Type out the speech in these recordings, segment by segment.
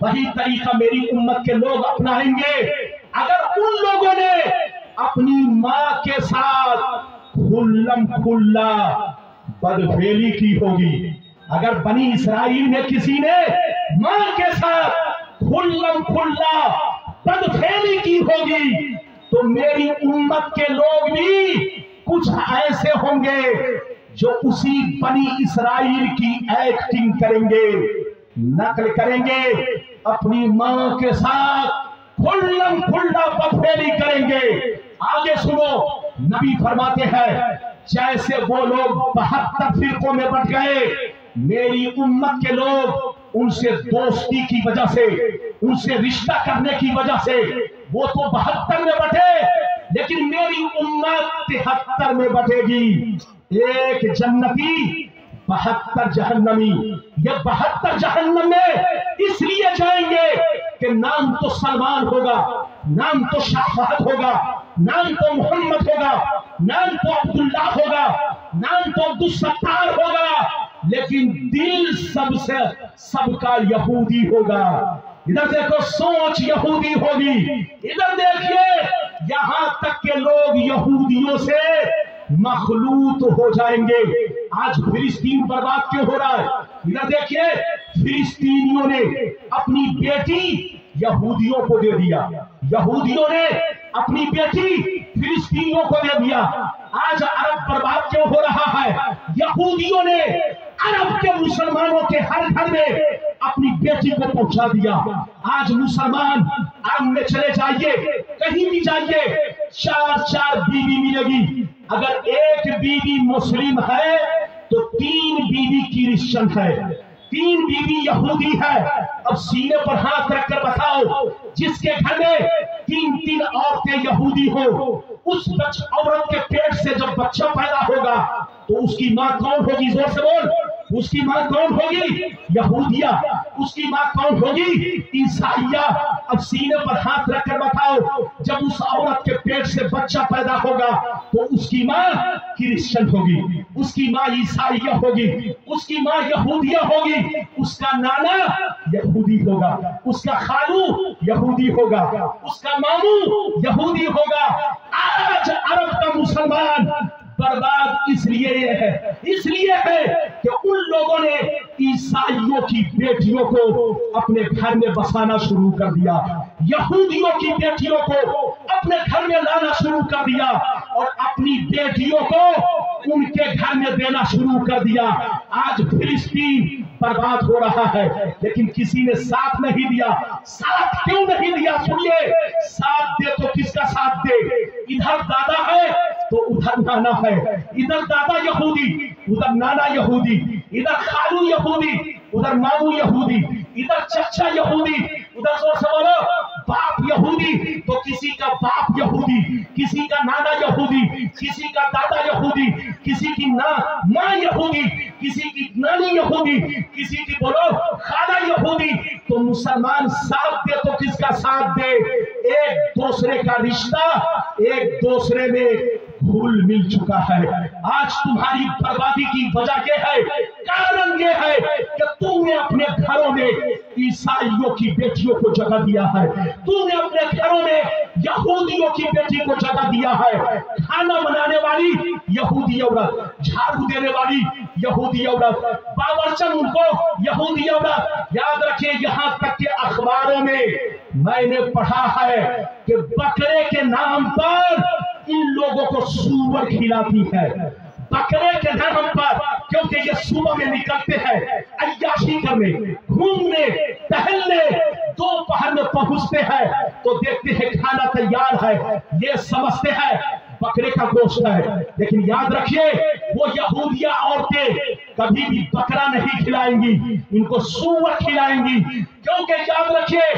वही तरीका मेरी उम्मत के लोग अपनाएंगे। अगर उन लोगों ने अपनी माँ के साथ खुल्लम खुल्ला बदफेली की होगी, अगर बनी इसराइल में किसी ने माँ के साथ खुल्लम खुल्ला बदफेली की होगी, तो मेरी उम्मत के लोग भी कुछ ऐसे होंगे जो उसी बनी इसराइल की एक्टिंग करेंगे, नकल करेंगे, अपनी माँ के साथ खुल्लम खुल्ला बदफेली करेंगे। आगे सुनो, नबी फरमाते हैं जैसे वो लोग 72 फिरकों में बंट गए, मेरी उम्मत के लोग उनसे दोस्ती की वजह से, उनसे रिश्ता करने की वजह से वो तो 72 में बटे, लेकिन मेरी उम्मत 73 में बटेगी। एक जन्नती 72 जहन्नमी। ये 72 जहन्नम में इसलिए जाएंगे कि नाम तो सलमान होगा, नाम तो शाहफहद होगा, नाम तो मोहम्मद होगा, नाम तो अब्दुल्ला होगा, नाम तो अब्दुल सत्तार होगा, लेकिन दिल सबका यहूदी होगा। इधर देखो, सोच यहूदी होगी। इधर देखिए, यहां तक के लोग यहूदियों से मखलूत हो जाएंगे। आज फिलिस्तीन बर्बाद क्यों हो रहा है? इधर देखिए, फिलिस्तीनियों ने अपनी बेटी यहूदियों को दे दिया, यहूदियों ने अपनी बेटी फिलिस्तीनियों को दे दिया। आज अरब बर्बाद क्यों हो रहा है? यहूदियों ने अरब के मुसलमानों के हर घर में अपनी बेटी को पहुंचा दिया। आज मुसलमान अरब में चले जाइए, कहीं भी जाइए, 4 बीवी मिलेगी। अगर एक बीवी मुस्लिम है तो 3 बीवी क्रिश्चियन है, 3 बीवी यहूदी है। अब सीने पर हाथ रखकर बताओ, जिसके घर में 3 औरतें यहूदी हो, उस औरत के पेट से जब बच्चा पैदा होगा तो उसकी माँ कौन होगी? जोर से बोल, उसकी माँ कौन होगी? यहूदिया। उसकी माँ कौन होगी? ईसाइया। अब सीने पर हाथ रखकर बताओ, जब उस औरत के पेट से बच्चा पैदा होगा तो उसकी माँ क्रिश्चियन होगी, उसकी माँ ईसाइया होगी, उसकी माँ यहूदिया होगी, उसका नाना यहूदी होगा, उसका खालू यहूदी होगा, उसका मामू यहूदी होगा। आज अरब का मुसलमान बर्बाद इसलिए है कि उन लोगों ने ईसाइयों की बेटियों को अपने घर में बसाना शुरू कर दिया, यहूदियों की बेटियों को अपने घर में लाना शुरू कर दिया और अपनी बेटियों को उनके घर में देना शुरू कर दिया। आज फिलिस्तीन बर्बाद हो रहा है, लेकिन किसी ने साथ नहीं दिया। साथ क्यों नहीं दिया? सुनिए, साथ दे तो किसका साथ दे? इधर दादा है तो उधर नाना है, इधर दादा यहूदी उधर नाना यहूदी, इधर खालू यहूदी उधर मामू यहूदी, इधर चचा यहूदी उधर जोर से बोलो बाप यहूदी। तो किसी का बाप यहूदी, किसी का नाना यहूदी, किसी का दादा यहूदी, किसी की माँ यहूदी, किसी की नानी यहूदी, किसी की बोलो खाला यहूदी। तो मुसलमान साथ दे तो किसका साथ दे? एक दूसरे का रिश्ता एक दूसरे में घुल मिल चुका है। आज तुम्हारी बर्बादी की वजह यह है, कारण यह है कि तुमने अपने घरों में ईसाइयों की बेटियों को जगह दिया है, तुमने अपने घरों में यहूदियों की बेटी को जगह दिया है। खाना बनाने वाली यहूदी औरत, झाड़ू देने वाली यहूदी औरत, बावर्चन उनको यहूदी औरत। याद रखिए, यहां तक के अखबारों में मैंने पढ़ा है कि बकरे के नाम पर इन लोगों को सूअर खिलाती है, बकरे के नाम पर, क्योंकि ये सुबह में निकलते हैं अय्याशी करने, घूमने, टहलने, दोपहर में पहुंचते हैं तो देखते हैं खाना तैयार है, ये समझते हैं बकरे का गोश्त है। लेकिन याद रखिए, वो यहूदिया औरतें कभी भी बकरा नहीं खिलाएंगी, इनको सूअर खिलाएंगी। क्योंकि याद रखिए,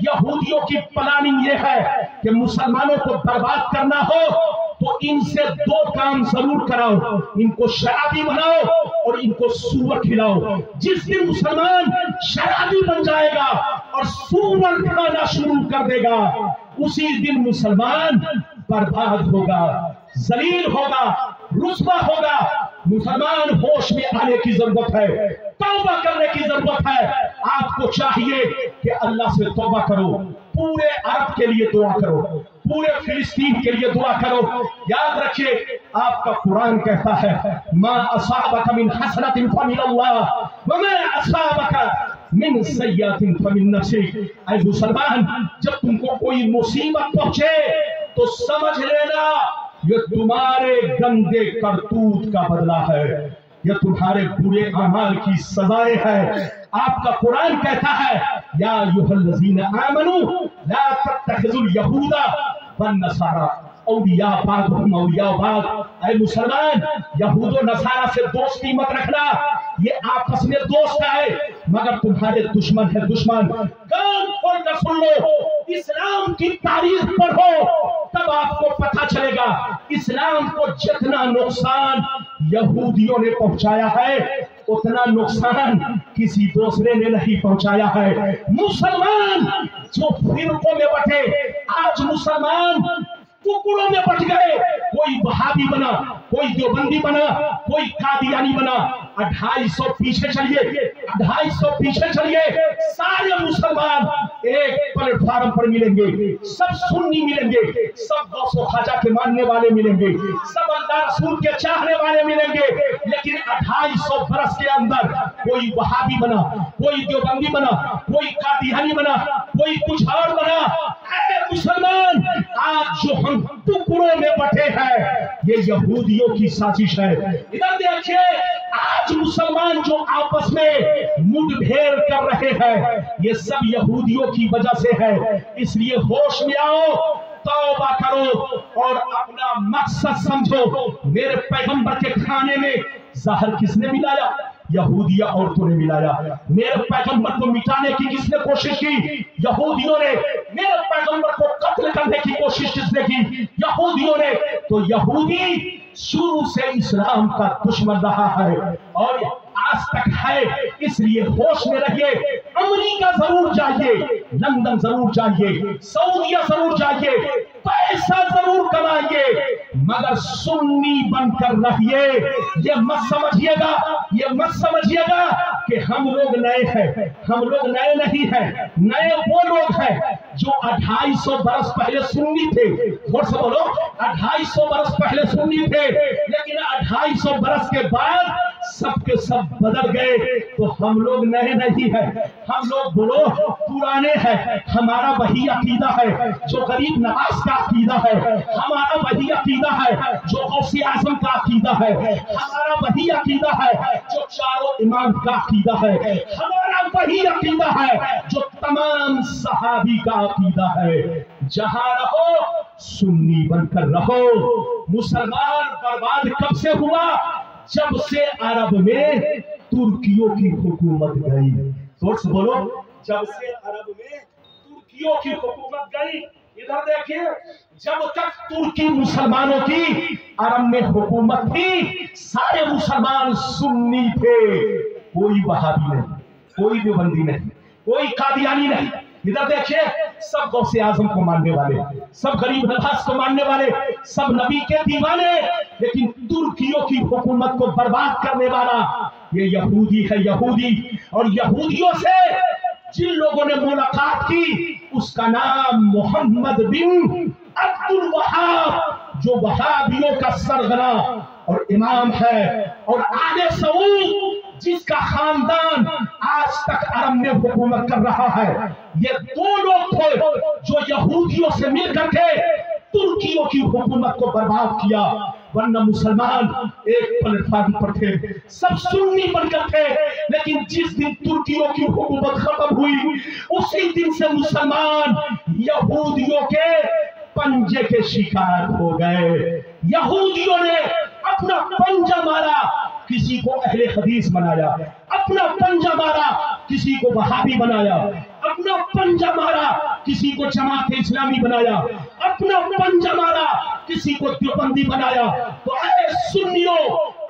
यहूदियों की प्लानिंग ये है कि मुसलमानों को बर्बाद करना हो तो इनसे 2 काम जरूर कराओ, इनको शराबी बनाओ और इनको सूअर खिलाओ। जिस दिन मुसलमान शराबी बन जाएगा और सूअर खाना शुरू कर देगा, उसी दिन मुसलमान बर्बाद होगा, जलील होगा, रुस्वा होगा। मुसलमान होश में आने की जरूरत है, तौबा करने की जरूरत है। आपको चाहिए कि अल्लाह से तौबा करो, पूरे अरब के लिए दुआ करो, पूरे फिलिस्तीन के लिए दुआ करो। याद रखिए आपका कुरान कहता है मा असाबका मिन हसनतिन फमिनल्लाह व मा असाबका मिन सय्यतिन फमिन नफ्सिक। ऐ मुसलमान, जब तुमको कोई मुसीबत पहुंचे तो समझ लेना ये तुम्हारे गंदे करतूत का बदला है, ये तुम्हारे बुरे अमाल की सजाएं है। आपका कुरान कहता है या अय्युहल्लज़ीना आमनू ला तत्तखिज़ुल यहूदा वन नसारा औलिया बादुहुम औलिया बाद। ऐ मुसलमान, यहूद और नसारा से दोस्ती मत रखना, ये आपस में दोस्त है मगर तुम्हारे दुश्मन है दुश्मन। कान खोल कर सुन लो, इस्लाम की तारीख पढ़ो तब आपको पता चलेगा इस्लाम को जितना नुकसान यहूदियों ने पहुंचाया है उतना नुकसान किसी दूसरे ने नहीं पहुंचाया है। मुसलमान जो फिरकों में बटे, आज मुसलमान टुकड़ों में बट गए, कोई वहाबी बना, कोई देवबंदी बना, कोई कादियानी बना। 250 पीछे चलिए, 250 पीछे चलिए, सारे मुसलमान एक प्लेटफार्म पर मिलेंगे, सब सुन्नी मिलेंगे, सब गौसो ख्वाजा के मानने वाले मिलेंगे, सब अल्लाह रसूल के चाहने वाले मिलेंगे। लेकिन 250 बरस के अंदर कोई वहाबी बना, कोई देवबंदी बना, कोई कादियानी बना, कोई कुछ और बना। मुसलमान आज जो हम टुकड़ों में बटे हैं ये यहूदियों की साजिश है। इधर देखिए आज मुसलमान जो आपस में मुठभेड़ कर रहे हैं ये सब यहूदियों की वजह से है। इसलिए होश में आओ, तौबा करो और अपना मकसद समझो। मेरे पैगंबर के खाने में जहर किसने मिलाया? यहूदिया औरतों ने मिलाया। मेरे पैगंबर को मिटाने की किसने कोशिश की? यहूदियों ने। मेरे पैगंबर को कत्ल करने की कोशिश किसने की? यहूदियों ने। तो यहूदी शुरू से इस्लाम का दुश्मन रहा है और आज तक है। इसलिए होश में रहिए। अमेरिका जरूर जाइए, लंदन जरूर जाइए, सऊदीया जरूर जाइए, पैसा जरूर कमाइए मगर सुन्नी बनकर रहिए। ये मत समझिएगा, ये मत समझिएगा कि हम लोग नए हैं। हम लोग नए नहीं हैं। नए वो लोग हैं जो 250 बरस पहले सुन्नी थे। और से बोलो, 250 बरस पहले सुन्नी थे, लेकिन 250 बरस के बाद सबके सब बदल गए। तो हम लोग नए नहीं हैं, हम लोग बोलो पुराने हैं। हमारा वही अकीदा है जो गरीब नवाज का अकीदा है, हमारा वही अकीदा है जो गौसे आजम का अकीदा है, हमारा वही अकीदा है जो चारों इमाम का अकीदा है, हमारा वही अकीदा है जो तमाम सहाबी का अकीदा है। जहां रहो सुन्नी बनकर रहो। मुसलमान बर्बाद कब से हुआ? जब से अरब में तुर्कियों की हुकूमत गई। जोर से बोलो, जब से अरब में तुर्कियों की हुकूमत गई। इधर देखिए, जब तक तुर्की मुसलमानों की अरब में हुकूमत थी सारे मुसलमान सुन्नी थे। कोई वहाबी नहीं, कोई देवबंदी नहीं, कोई कादियानी नहीं। इधर देखिए, सब गौसे आजम को मानने वाले, सब गरीब नवाज को मानने वाले, सब नबी के दीवाने। लेकिन तुर्कियों की हुकूमत को बर्बाद करने वाला ये यहूदी है, यहूदी। और यहूदियों से जिन लोगों ने मुलाकात की उसका नाम मोहम्मद बिन अब्दुल वहाब, जो वहाबियों का सरगना और इमाम है, और आले सऊद जिसका खानदान आज तक अरब में हुकूमत कर रहा है। ये दो लोग थे जो यहूदियों से मिलकर के तुर्कियों की हुकूमत को बर्बाद किया। वरना मुसलमान एक प्लेटफार्म पर थे, सब सुन्नी बनकर थे। लेकिन जिस दिन तुर्कियों की हुकूमत खत्म हुई उसी दिन से मुसलमान यहूदियों के पंजे के शिकार हो गए। यहूदियों ने अपना पंजा मारा, किसी को अहले हदीस बनाया, अपना पंजा मारा, किसी को वहाबी बनाया, अपना पंजा मारा, किसी को जमात इस्लामी बनाया, अपना पंजा मारा, किसी को देवबंदी बनाया। तो ऐ सुन्नियों,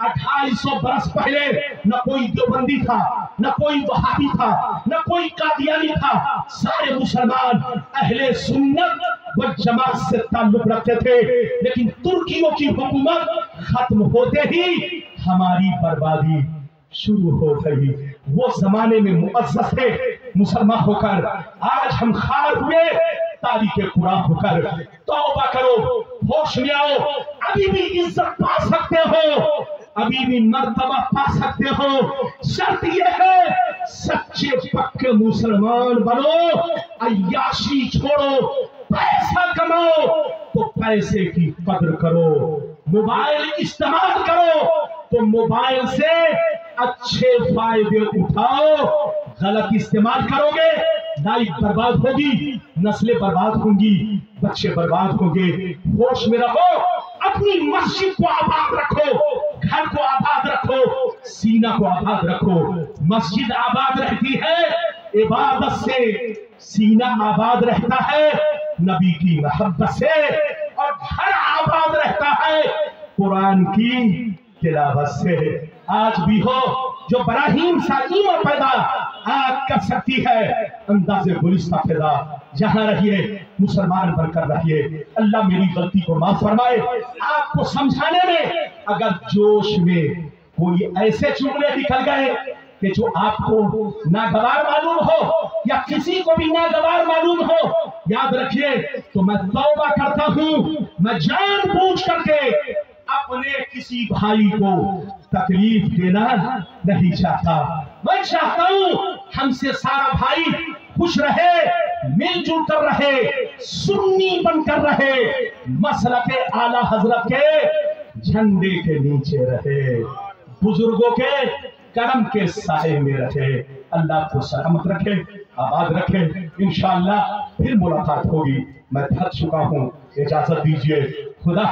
250 बरस पहले न कोई देवबंदी था, न कोई वहाबी था, न कोई कादियानी था। सारे मुसलमान अहले सुन्नत व जमात से ताल्लुक रखते थे। लेकिन तुर्कियों की हुकूमत खत्म होते ही हमारी बर्बादी शुरू हो गई। वो जमाने में मुअज़्ज़ज़ थे मुसलमान होकर, आज हम खार हुए तारीख़ कुरान होकर। तौबा करो, होश में आओ, अभी भी इज्जत पा सकते हो, अभी भी मर्तबा पा सकते हो। शर्त यह है सच्चे पक्के मुसलमान बनो, अय्याशी छोड़ो, पैसा कमाओ तो पैसे की कदर करो, मोबाइल इस्तेमाल करो तो मोबाइल से अच्छे फायदे उठाओ। गलत इस्तेमाल करोगे लाइफ बर्बाद होगी, नस्लें बर्बाद होंगी, बच्चे बर्बाद होंगे। होश में रहो, अपनी मस्जिद को आबाद रखो, घर को आबाद रखो, सीना को आबाद रखो। मस्जिद आबाद रहती है इबादत से, सीना आबाद रहता है नबी की मोहब्बत से, और घर आबाद रहता है कुरान की तिलावत से। आज भी हो जो बराहीम सा ईमान पैदा आग कर सकती है, अंदाज़े गुलिस्ता पैदा। जहां रहिए मुसलमान बनकर रहिए। अल्लाह मेरी गलती को माफ फरमाए। आपको समझाने में अगर जोश में कोई ऐसे जुमले निकल गए कि जो आपको नागवार मालूम हो या किसी को भी नागवार मालूम हो, याद रखिए तो मैं तौबा करता हूं, मैं जानबूझ करके अपने किसी भाई को तकलीफ देना नहीं चाहता। मैं चाहता हूं हमसे सारा भाई खुश रहे, मिलजुल कर रहे, सुन्नी बनकर रहे, मसलके आला हजरत के झंडे के नीचे रहे, बुजुर्गों के करम के साए में रहे। अल्लाह को सलामत रखे, आबाद रखे। इंशाअल्लाह फिर मुलाकात होगी। मैं थक चुका हूं, इजाजत दीजिए। खुदा